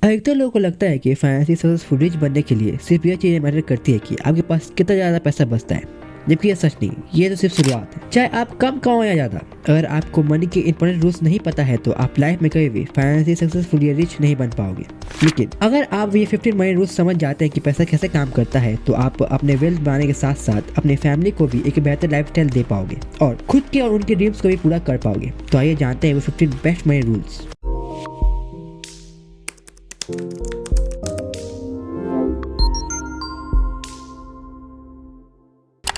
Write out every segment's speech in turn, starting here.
अधिकतर लोगों को लगता है कि फाइनेंशियल सक्सेसफुल रिच बनने के लिए सिर्फ यह चीजें मैटर करती है कि आपके पास कितना ज्यादा पैसा बचता है, जबकि यह सच नहीं, ये तो सिर्फ शुरुआत है। चाहे आप कम कमाओ या ज्यादा, अगर आपको मनी के इंपॉर्टेंट रूल्स नहीं पता है तो आप लाइफ में कभी भी फाइनेंशियल सक्सेसफुल या रिच नहीं बन पाओगे। लेकिन अगर आप ये 15 मनी रूल्स समझ जाते हैं कि पैसा कैसे काम करता है, तो आप अपने वेल्थ बनाने के साथ साथ अपने फैमिली को भी एक बेहतर लाइफस्टाइल दे पाओगे और खुद के और उनके ड्रीम्स को भी पूरा कर पाओगे। तो आइए जानते हैं वो 15 बेस्ट मनी रूल्स।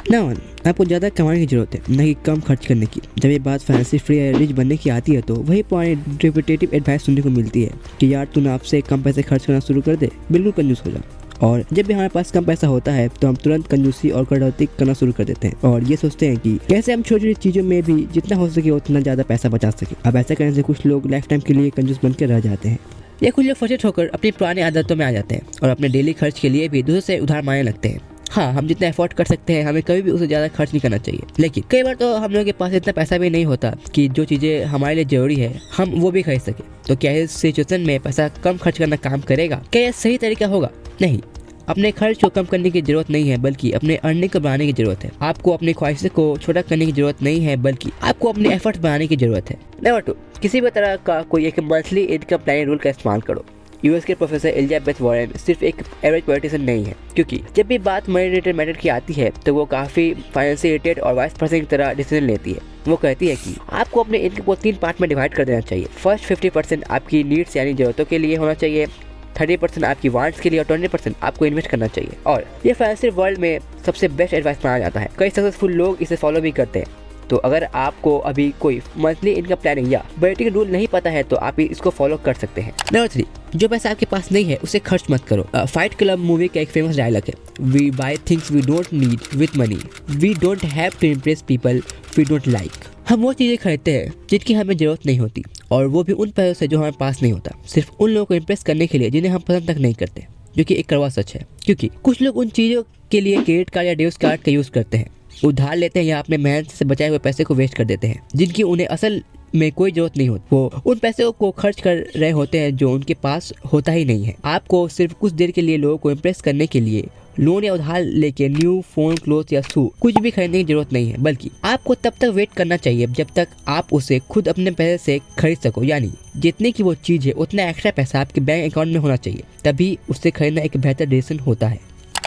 नंबर 1, आपको ज़्यादा कमाने की जरूरत है, न कि कम खर्च करने की। जब ये बात फाइनेंशियल फ्री या रिच बनने की आती है तो वही पुरानी रिपीटेटिव एडवाइस सुनने को मिलती है कि यार तूने आपसे कम पैसे खर्च करना शुरू कर दे, बिल्कुल कंजूस हो जा। और जब भी हमारे पास कम पैसा होता है तो हम तुरंत कंजूसी और कटौती करना शुरू कर देते हैं और ये सोचते हैं कि कैसे हम छोटी छोटी चीज़ों में भी जितना हो सके उतना ज़्यादा पैसा बचा सके। अब ऐसा करने से कुछ लोग लाइफ टाइम के लिए कंजूस बन के रह जाते हैं या कुछ लोग फंसे होकर अपनी पुरानी आदतों में आ जाते हैं और अपने डेली खर्च के लिए भी दूसरों से उधार मांगने लगते हैं। हाँ, हम जितना एफोर्ड कर सकते हैं हमें कभी भी उससे ज़्यादा खर्च नहीं करना चाहिए, लेकिन कई बार तो हम लोगों के पास इतना पैसा भी नहीं होता कि जो चीज़ें हमारे लिए जरूरी है हम वो भी खरीद सके। तो क्या इस सिचुएशन में पैसा कम खर्च करना काम करेगा? क्या यह सही तरीका होगा? नहीं, अपने खर्च को कम करने की जरूरत नहीं है, बल्कि अपने अर्निंग को बढ़ाने की जरूरत है। आपको अपनी ख्वाहिशों को छोटा करने की जरूरत नहीं है, बल्कि आपको अपने एफर्ट्स बढ़ाने की जरूरत है। नंबर 2, किसी भी तरह का कोई एक मंथली इनकम प्लानिंग रूल का इस्तेमाल करो। यूएस के प्रोफेसर एलिजाबेथ वॉरेन सिर्फ एक एवरेज पॉलिटिशियन नहीं है, क्योंकि जब भी बात मनी रिलेटेड मैटर की आती है तो वो काफ़ी फाइनेंशियल रिलेटेड और वाइस पर्सन की तरह डिसीजन लेती है। वो कहती है कि आपको अपने इनकम को 3 पार्ट में डिवाइड कर देना चाहिए। फर्स्ट 50% आपकी नीड्स यानी जरूरतों के लिए होना चाहिए, 30% आपकी वांट्स के लिए और 20% आपको इन्वेस्ट करना चाहिए। और ये फाइनेंशियल वर्ल्ड में सबसे बेस्ट एडवाइस माना जाता है। कई सक्सेसफुल लोग इसे फॉलो भी करते हैं। तो अगर आपको अभी कोई मंथली इनकम प्लानिंग या बजटिंग रूल नहीं पता है तो आप इसको फॉलो कर सकते हैं। नंबर 3, जो पैसा आपके पास नहीं है उसे खर्च मत करो। फाइट क्लब मूवी का एक फेमस डायलॉग है, we buy things we don't need with money, we don't have to impress people we don't like. हम वो चीज़ें खरीदते हैं जिनकी हमें जरूरत नहीं होती, और वो भी उन पैसों से जो हमारे पास नहीं होता, सिर्फ उन लोगों को इम्प्रेस करने के लिए जिन्हें हम पसंद तक नहीं करते, जो कि एक कड़वा सच है। क्योंकि कुछ लोग उन चीज़ों के लिए क्रेडिट कार्ड या डेबिट कार्ड का यूज़ करते हैं, उधार लेते हैं या अपने मेहनत से बचाए हुए पैसे को वेस्ट कर देते हैं, जिनकी उन्हें असल में कोई जरूरत नहीं होती। वो उन पैसों को खर्च कर रहे होते हैं जो उनके पास होता ही नहीं है। आपको सिर्फ कुछ देर के लिए लोगों को इम्प्रेस करने के लिए लोन या उधार लेके न्यू फोन, क्लोथ या शू कुछ भी खरीदने की जरूरत नहीं है, बल्कि आपको तब तक वेट करना चाहिए जब तक आप उसे खुद अपने पैसे से खरीद सको। यानी जितने की वो चीज़ है उतना एक्स्ट्रा पैसा आपके बैंक अकाउंट में होना चाहिए, तभी उससे खरीदना एक बेहतर डिसीजन होता है।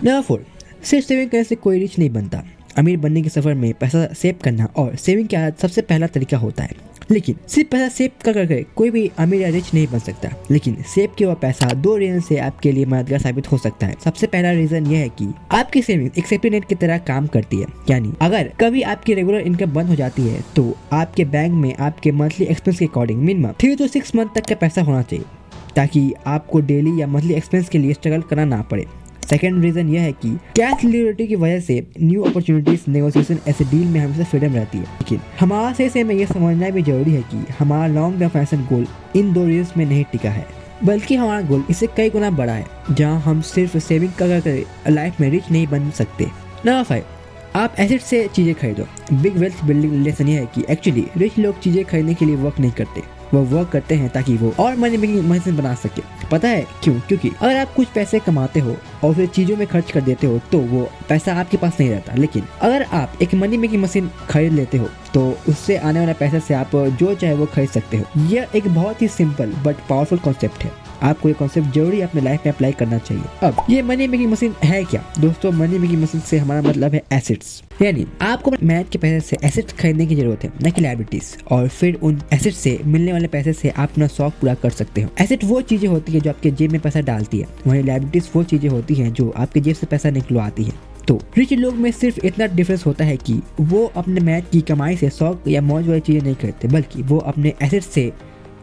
नंबर 4, सिर्फ सेविंग करने से कोई रिच नहीं बनता। अमीर बनने के सफर में पैसा सेव करना और सेविंग की आदत सबसे पहला तरीका होता है। लेकिन सिर्फ पैसा सेव कर करके कोई भी अमीर या रिच नहीं बन सकता। लेकिन सेव किया हुआ पैसा 2 रीजन से आपके लिए मददगार साबित हो सकता है। सबसे पहला रीजन यह है कि आपकी सेविंग एक सेफ्टी नेट की तरह काम करती है। यानी अगर कभी आपकी रेगुलर इनकम बंद हो जाती है तो आपके बैंक में आपके मंथली एक्सपेंस के अकॉर्डिंग मिनिमम 3 to 6 मंथ तक का पैसा होना चाहिए, ताकि आपको डेली या मंथली एक्सपेंस के लिए स्ट्रगल करना ना पड़े। सेकेंड रीजन यह है कि कैश लिक्विडिटी की वजह से न्यू अपॉर्चुनिटीज, नेगोशिएशन ऐसे डील में हमेशा फ्रीडम रहती है। लेकिन हमारा सही में यह समझना भी जरूरी है कि हमारा लॉन्ग टर्म फाइनेंशियल गोल इन 2 रीजन में नहीं टिका है, बल्कि हमारा गोल इससे कई गुना बड़ा है, जहां हम सिर्फ सेविंग कर लाइफ में रिच नहीं बन सकते। नंबर 5, आप एसेट से चीज़ें खरीदो। बिग वेल्थ बिल्डिंग रिलेशन यह है कि एक्चुअली रिच लोग चीज़ें खरीदने के लिए वर्क नहीं करते, वो वर्क करते हैं ताकि वो और मनी मेकिंग मशीन बना सके। पता है क्यों? क्योंकि अगर आप कुछ पैसे कमाते हो और फिर चीज़ों में खर्च कर देते हो तो वो पैसा आपके पास नहीं रहता। लेकिन अगर आप एक मनी मेकिंग मशीन खरीद लेते हो तो उससे आने वाला पैसे से आप जो चाहे वो खरीद सकते हो। यह एक बहुत ही सिंपल बट पावरफुल कॉन्सेप्ट है। आपको ये कॉन्सेप्ट जरूरी अपने लाइफ में अप्लाई करना चाहिए। अब ये मनी मेकिंग मशीन है क्या? दोस्तों, मनी मेकिंग मशीन से हमारा मतलब है एसेट्स। यानी आपको मेहनत के पैसे से एसेट्स खरीदने की जरूरत है, न कि लायबिलिटीज। और फिर उन एसेट से मिलने वाले पैसे से आप अपना शौक पूरा कर सकते हो। एसेट वो चीजें होती है जो आपके जेब में पैसा डालती है, वहीं लायबिलिटीज वो चीजें होती हैं जो आपके जेब से पैसा निकलवाती है। तो रिच लोग में सिर्फ इतना डिफरेंस होता है कि वो अपने मेहनत की कमाई से शौक या मौज वाली चीजें नहीं खरीदते, बल्कि वो अपने एसेट से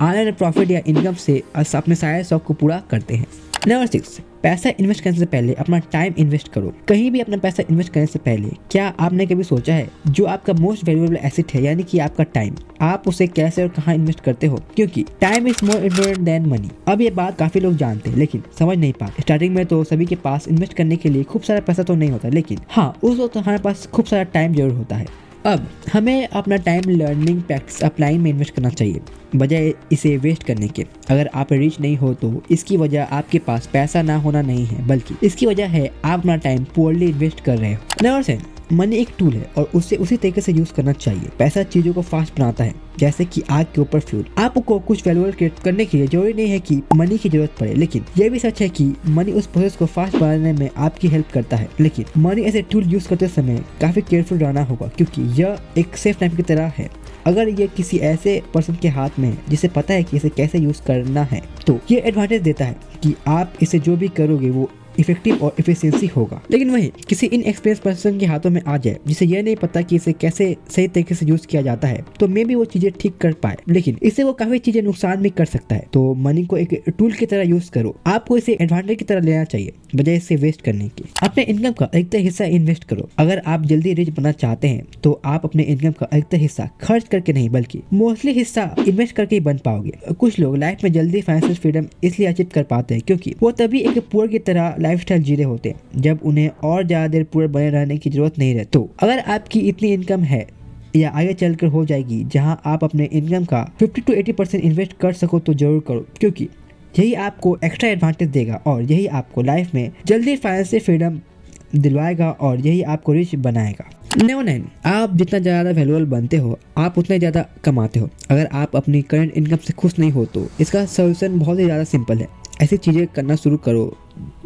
आने वाले प्रॉफिट या इनकम से अपने सारे शौक को पूरा करते हैं। नंबर 6, पैसा इन्वेस्ट करने से पहले अपना टाइम इन्वेस्ट करो। कहीं भी अपना पैसा इन्वेस्ट करने से पहले क्या आपने कभी सोचा है जो आपका मोस्ट वैल्यूएबल एसेट है, यानी कि आपका टाइम, आप उसे कैसे और कहाँ इन्वेस्ट करते हो? क्योंकि time is more important then money. अब ये बात काफी लोग जानते हैं लेकिन समझ नहीं पाते। स्टार्टिंग में तो सभी के पास इन्वेस्ट करने के लिए खूब सारा पैसा तो नहीं होता, लेकिन हाँ, उस वक्त हमारे पास खूब सारा टाइम जरूर होता है। अब हमें अपना टाइम लर्निंग प्रैक्टिस अपलाइन में इन्वेस्ट करना चाहिए बजाय इसे वेस्ट करने के। अगर आप रिच नहीं हो तो इसकी वजह आपके पास पैसा ना होना नहीं है, बल्कि इसकी वजह है आप अपना टाइम पुअरली इन्वेस्ट कर रहे हो। नंबर 7, मनी एक टूल है और उसे उसी तरीके से यूज करना चाहिए। पैसा चीजों को फास्ट बनाता है, जैसे कि आग के ऊपर फ्यूल। आपको कुछ वैल्यूएबल क्रिएट करने के लिए जरूरी नहीं है कि मनी की जरूरत पड़े, लेकिन यह भी सच है कि मनी उस प्रोसेस को फास्ट बनाने में आपकी हेल्प करता है। लेकिन money as a tool use करते समय काफी केयरफुल रहना होगा, क्योंकि यह एक सेफ टाइम की तरह है। अगर ये किसी ऐसे पर्सन के हाथ में है जिसे पता है कि इसे कैसे यूज करना है, तो ये एडवांटेज देता है कि आप इसे जो भी करोगे वो इफेक्टिव और इफिशिएंसी होगा। लेकिन वही किसी इनएक्सपीरियंस पर्सन के हाथों में आ जाए जिसे यह नहीं पता कि इसे कैसे सही तरीके से यूज किया जाता है, तो मे भी वो चीजें ठीक कर पाए, लेकिन इससे वो काफी चीजें नुकसान भी कर सकता है। तो मनी को एक टूल की तरह यूज करो। आपको इसे एडवांटेज की तरह लेना चाहिए बजाय इसे वेस्ट करने की। अपने इनकम का अधिकतर हिस्सा इन्वेस्ट करो। अगर आप जल्दी रिच बनना चाहते हैं तो आप अपने इनकम का अधिकतर हिस्सा खर्च करके नहीं, बल्कि मोस्टली हिस्सा इन्वेस्ट करके ही बन पाओगे। कुछ लोग लाइफ में जल्दी फाइनेंशियल फ्रीडम इसलिए अचीव कर पाते हैं क्योंकि वो तभी एक पुअर की तरह लाइफस्टाइल जी रहे होते हैं जब उन्हें और ज्यादा देर पुअर बने रहने की जरूरत नहीं रहती। तो अगर आपकी इतनी इनकम है या आगे चलकर हो जाएगी जहां आप अपने इनकम का 50 to 80% इन्वेस्ट कर सको, तो जरूर करो, क्योंकि यही आपको एक्स्ट्रा एडवांटेज देगा और यही आपको लाइफ में जल्दी फाइनेंशियल फ्रीडम दिलवाएगा और यही आपको रिच बनाएगा। नंबर 9, आप जितना ज़्यादा वैल्यूएबल बनते हो आप उतना ज़्यादा कमाते हो। अगर आप अपनी करंट इनकम से खुश नहीं हो तो इसका सोल्यूशन बहुत ही ज़्यादा सिंपल है। ऐसी चीज़ें करना शुरू करो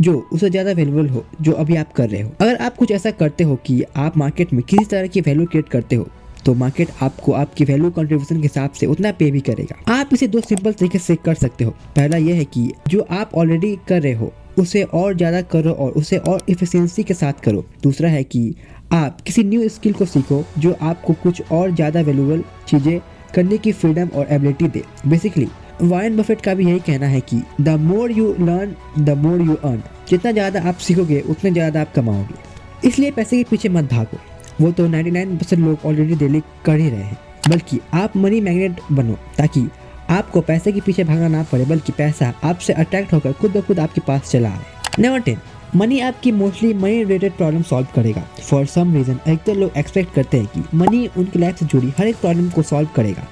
जो उससे ज़्यादा वैल्यूएबल हो जो अभी आप कर रहे हो। अगर आप कुछ ऐसा करते हो कि आप मार्केट में किसी तरह की वैल्यू क्रिएट करते हो, तो मार्केट आपको आपकी वैल्यू कंट्रीब्यूशन के हिसाब से उतना पे भी करेगा। आप इसे 2 सिंपल तरीके से कर सकते हो। पहला यह है कि जो आप ऑलरेडी कर रहे हो उसे और ज़्यादा करो और उसे और इफिशिएंसी के साथ करो। दूसरा है कि आप किसी न्यू स्किल को सीखो जो आपको कुछ और ज़्यादा वैल्यूएबल चीज़ें करने की फ्रीडम और एबिलिटी दे। बेसिकली वॉरेन बफेट का भी यही कहना है कि the more you learn the more you earn. जितना ज़्यादा आप सीखोगे उतने ज़्यादा आप कमाओगे। इसलिए पैसे के पीछे मत भागो, वो तो 99% लोग ऑलरेडी डेली कर ही रहे हैं, बल्कि आप मनी मैग्नेट बनो ताकि आपको पैसे के पीछे भागना ना पड़े, बल्कि पैसा आपसे अट्रैक्ट होकर खुद ब खुद आपके पास चला आए। नंबर 10, मनी आपकी mostly money related problem solve करेगा। फॉर सम रीजन अधिकतर लोग एक्सपेक्ट करते हैं कि मनी उनकी लाइफ से जुड़ी हर एक प्रॉब्लम को सॉल्व करेगा।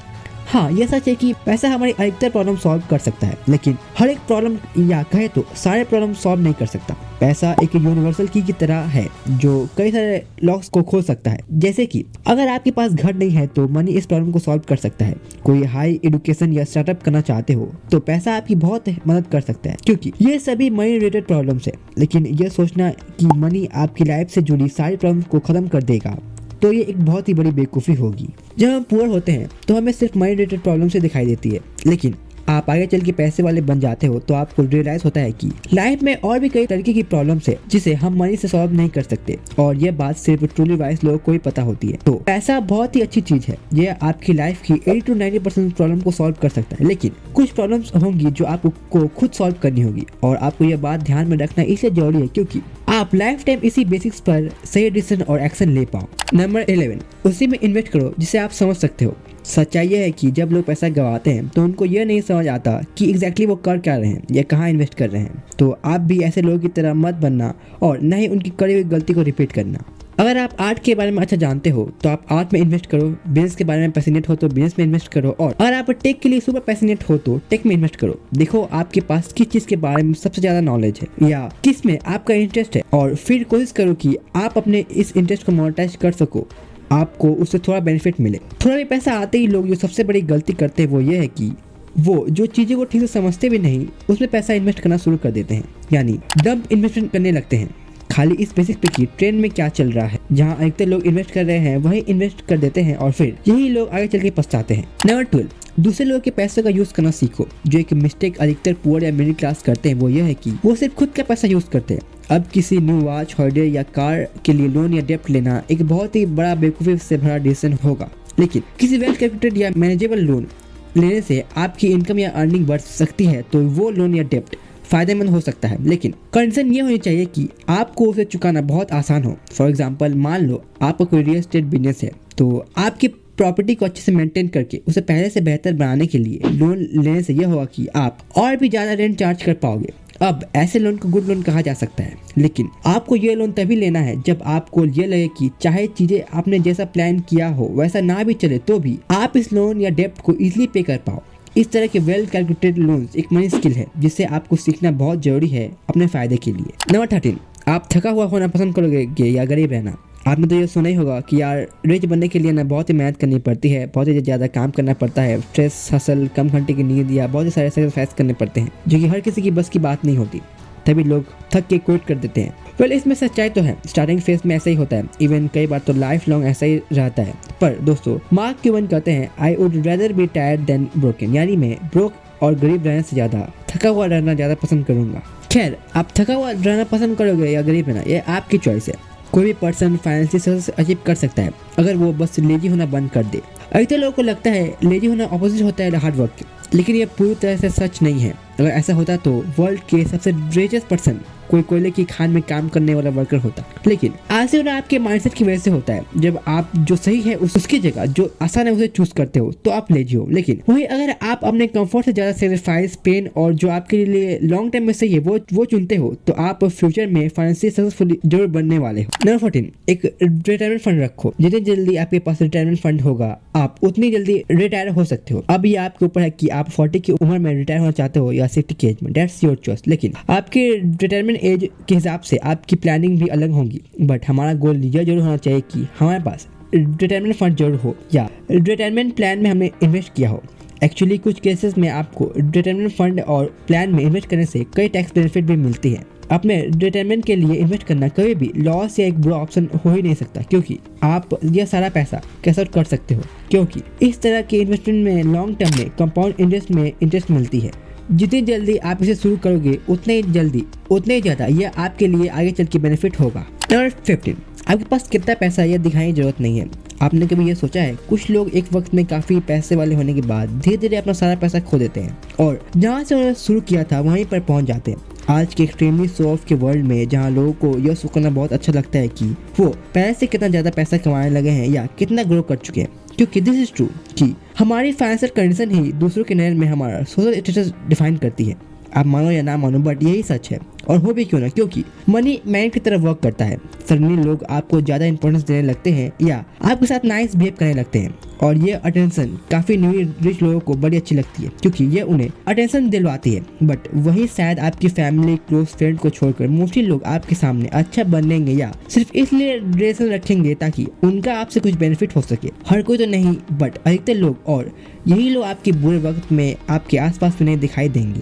हाँ, यह सच है कि पैसा हमारी अधिकतर प्रॉब्लम सॉल्व कर सकता है, लेकिन हर एक प्रॉब्लम या कहे तो सारे प्रॉब्लम सॉल्व नहीं कर सकता। पैसा एक यूनिवर्सल की तरह है जो कई सारे लॉक्स को खोल सकता है। जैसे कि अगर आपके पास घर नहीं है तो मनी इस प्रॉब्लम को सॉल्व कर सकता है। कोई हाई एजुकेशन या स्टार्टअप करना चाहते हो तो पैसा आपकी बहुत मदद कर सकता है, क्योंकि ये सभी मनी रिलेटेड प्रॉब्लम्स है। लेकिन यह सोचना कि मनी आपकी लाइफ से जुड़ी सारी प्रॉब्लम को खत्म कर देगा तो ये एक बहुत ही बड़ी बेवकूफ़ी होगी। जब हम पुअर होते हैं तो हमें सिर्फ मनी रिलेटेड प्रॉब्लम से दिखाई देती है, लेकिन आप आगे चल के पैसे वाले बन जाते हो तो आपको रियलाइज होता है कि लाइफ में और भी कई तरीके की प्रॉब्लम्स है जिसे हम मनी से सॉल्व नहीं कर सकते, और ये बात सिर्फ ट्रूली वाइज लोगों को ही पता होती है। तो पैसा बहुत ही अच्छी चीज है, ये आपकी लाइफ की 80 to 90% प्रॉब्लम को सॉल्व कर सकता है। लेकिन कुछ प्रॉब्लम्स होंगी जो आपको खुद सॉल्व करनी होगी, और आपको यह बात ध्यान में रखना इसलिए जरूरी है क्योंकि आप लाइफ टाइम इसी बेसिक्स पर सही डिसीजन और एक्शन ले पाओ। नंबर 11, उसी में इन्वेस्ट करो जिसे आप समझ सकते हो। सच्चाई यह है कि जब लोग पैसा गंवाते हैं तो उनको यह नहीं समझ आता कि एग्जैक्टली वो कर क्या रहे हैं या कहाँ इन्वेस्ट कर रहे हैं। तो आप भी ऐसे लोगों की तरह मत बनना और न ही उनकी करी हुई गलती को रिपीट करना। अगर आप आर्ट के बारे में अच्छा जानते हो तो आप आर्ट में इन्वेस्ट करो, बिजनेस के बारे में पैशनेट हो तो बिजनेस में इन्वेस्ट करो, और अगर आप टेक के लिए सुपर पैशनेट हो तो टेक में इन्वेस्ट करो। देखो आपके पास किस चीज के बारे में सबसे ज्यादा नॉलेज है या किस में आपका इंटरेस्ट है, और फिर कोशिश करो कि आप अपने इस इंटरेस्ट को मोनेटाइज कर सको, आपको उससे थोड़ा बेनिफिट मिले। थोड़ा भी पैसा आते ही लोग जो सबसे बड़ी गलती करते हैं वो ये है कि वो जो चीज़ें को ठीक से समझते भी नहीं उसमें पैसा इन्वेस्ट करना शुरू कर देते हैं, यानी डंप इन्वेस्टमेंट करने लगते हैं खाली इस बेसिस पे कि ट्रेंड में क्या चल रहा है। जहां अधिकतर लोग इन्वेस्ट कर रहे हैं वही इन्वेस्ट कर देते हैं और फिर यही लोग आगे चल के पछताते हैं। नंबर 12, दूसरे लोगों के पैसे का यूज करना सीखो। जो एक मिस्टेक अधिकतर पुअर या मिडिल क्लास करते हैं वो यह है कि वो सिर्फ खुद का पैसा यूज करते हैं। अब किसी न्यू वॉच, हॉलिडे या कार के लिए लोन या डेप्ट लेना एक बहुत ही बड़ा बेवकूफ़ी से भरा डिसीजन होगा, लेकिन किसी वेल कैपिटेड या मैनेजेबल लोन लेने से आपकी इनकम या अर्निंग बढ़ सकती है तो वो लोन या डेप्ट फायदेमंद हो सकता है। लेकिन कंडीशन ये होनी चाहिए कि आपको उसे चुकाना बहुत आसान हो। फॉर एग्जांपल, मान लो आपका कोई रियल एस्टेट बिजनेस है तो आपकी प्रॉपर्टी को अच्छे से मेंटेन करके उसे पहले से बेहतर बनाने के लिए लोन लेने से यह होगा कि आप और भी ज़्यादा रेंट चार्ज कर पाओगे। अब ऐसे लोन को गुड लोन कहा जा सकता है, लेकिन आपको ये लोन तभी लेना है जब आपको ये लगे कि चाहे चीजें आपने जैसा प्लान किया हो वैसा ना भी चले तो भी आप इस लोन या डेब्ट को इजीली पे कर पाओ। इस तरह के वेल कैलकुलेटेड लोन्स एक मनी स्किल है जिसे आपको सीखना बहुत जरूरी है अपने फायदे के लिए। नंबर 13, आप थका हुआ होना पसंद करोगे या गरीब रहना। आपने तो ये सुना ही होगा कि यार रिच बनने के लिए ना बहुत ही मेहनत करनी पड़ती है, बहुत ही ज़्यादा काम करना पड़ता है, स्ट्रेस, हसल, कम घंटे की नींद या बहुत ही सारे सैक्रिफाइस करने पड़ते हैं जो कि हर किसी की बस की बात नहीं होती, तभी लोग थक के क्विट कर देते हैं। वेल इसमें सच्चाई तो है, स्टार्टिंग फेज में ऐसा ही होता है, इवन कई बार तो लाइफ लॉन्ग ऐसा ही रहता है। पर दोस्तों मार्क क्यूबन कहते हैं I would rather be tired than broken, यानी मैं ब्रोक और गरीब रहने से ज़्यादा थका हुआ रहना ज़्यादा पसंद करूंगा। खैर आप थका हुआ रहना पसंद करोगे या गरीब रहना, ये आपकी चॉइस है। कोई भी पर्सन फाइनेंशियल सक्सेस अचीव कर सकता है अगर वो बस लेजी होना बंद कर दे। अधिकतर लोगों को लगता है लेजी होना ऑपोजिट होता है हार्ड वर्क के, लेकिन ये पूरी तरह से सच नहीं है। अगर ऐसा होता तो वर्ल्ड के सबसे रिचेस्ट पर्सन कोई कोयले की खान में काम करने वाला वर्कर होता। लेकिन ऐसे होना आपके माइंडसेट की वजह से होता है। जब आप जो सही है उसकी जगह जो आसान है उसे चूज करते हो तो आप लेजी हो। लेकिन वही अगर आप अपने कंफर्ट से ज्यादा सेक्रीफाइस, पेन और जो आपके लिए लॉन्ग टर्म में सही है वो चुनते हो तो आप फ्यूचर में फाइनेंशियली सक्सेसफुल जरूर बनने वाले हो। नंबर 14, एक रिटायरमेंट फंड रखो। जितनी जल्दी आपके पास रिटायरमेंट फंड होगा आप उतनी जल्दी रिटायर हो सकते हो। अब ये आपके ऊपर है कि आप 40 की उम्र में रिटायर होना चाहते हो या 60 की एज में, दैट्स योर चॉइस। लेकिन आपके रिटायरमेंट एज के हिसाब से आपकी प्लानिंग भी अलग होगी, बट हमारा गोल यह जरूर होना चाहिए कि हमारे पास रिटायरमेंट फंड जरूर हो या रिटायरमेंट प्लान में हमने इन्वेस्ट किया हो। एक्चुअली कुछ केसेस में आपको रिटायरमेंट फंड और प्लान में इन्वेस्ट करने से कई टैक्स बेनिफिट भी मिलती है। अपने रिटायरमेंट के लिए इन्वेस्ट करना कभी भी लॉस या एक बुरा ऑप्शन हो ही नहीं सकता, क्योंकि आप यह सारा पैसा कैश आउट कर सकते हो, क्योंकि इस तरह के इन्वेस्टमेंट में लॉन्ग टर्म में कंपाउंड इंटरेस्ट में इंटरेस्ट मिलती है। जितनी जल्दी आप इसे शुरू करोगे उतने ही ज़्यादा यह आपके लिए आगे चल के बेनिफिट होगा। नंबर 15, आपके पास कितना पैसा है यह दिखाने की जरूरत नहीं है। आपने कभी ये सोचा है कुछ लोग एक वक्त में काफ़ी पैसे वाले होने के बाद धीरे धीरे अपना सारा पैसा खो देते हैं और जहाँ से उन्होंने शुरू किया था वहीं पर पहुँच जाते हैं। आज के एक्सट्रीमली शो ऑफ के वर्ल्ड में जहाँ लोगों को यह शो करना बहुत अच्छा लगता है कि वो पहले से कितना ज़्यादा पैसा कमाने लगे हैं या कितना ग्रो कर चुके हैं, क्योंकि दिस इज ट्रू कि हमारी फाइनेंशियल कंडीशन ही दूसरों के नज़र में हमारा सोशल स्टेटस डिफाइन करती है। आप मानो या ना मानो बट यही सच है, और हो भी क्यों ना, क्योंकि मनी मैन की तरफ वर्क करता है। सडनली लोग आपको ज़्यादा इंपॉर्टेंस देने लगते हैं या आपके साथ नाइस बिहेव करने लगते हैं, और ये अटेंशन काफ़ी न्यू रिच लोगों को बड़ी अच्छी लगती है क्योंकि ये उन्हें अटेंशन दिलवाती है। बट वही शायद आपकी फैमिली, क्लोज फ्रेंड को छोड़कर मोस्टली लोग आपके सामने अच्छा बनेंगे या सिर्फ इसलिए रिलेशन रखेंगे ताकि उनका आपसे कुछ बेनिफिट हो सके। हर कोई तो नहीं, बट अधिकतर लोग, और यही लोग आपके बुरे वक्त में आपके आसपास में नहीं दिखाई देंगे।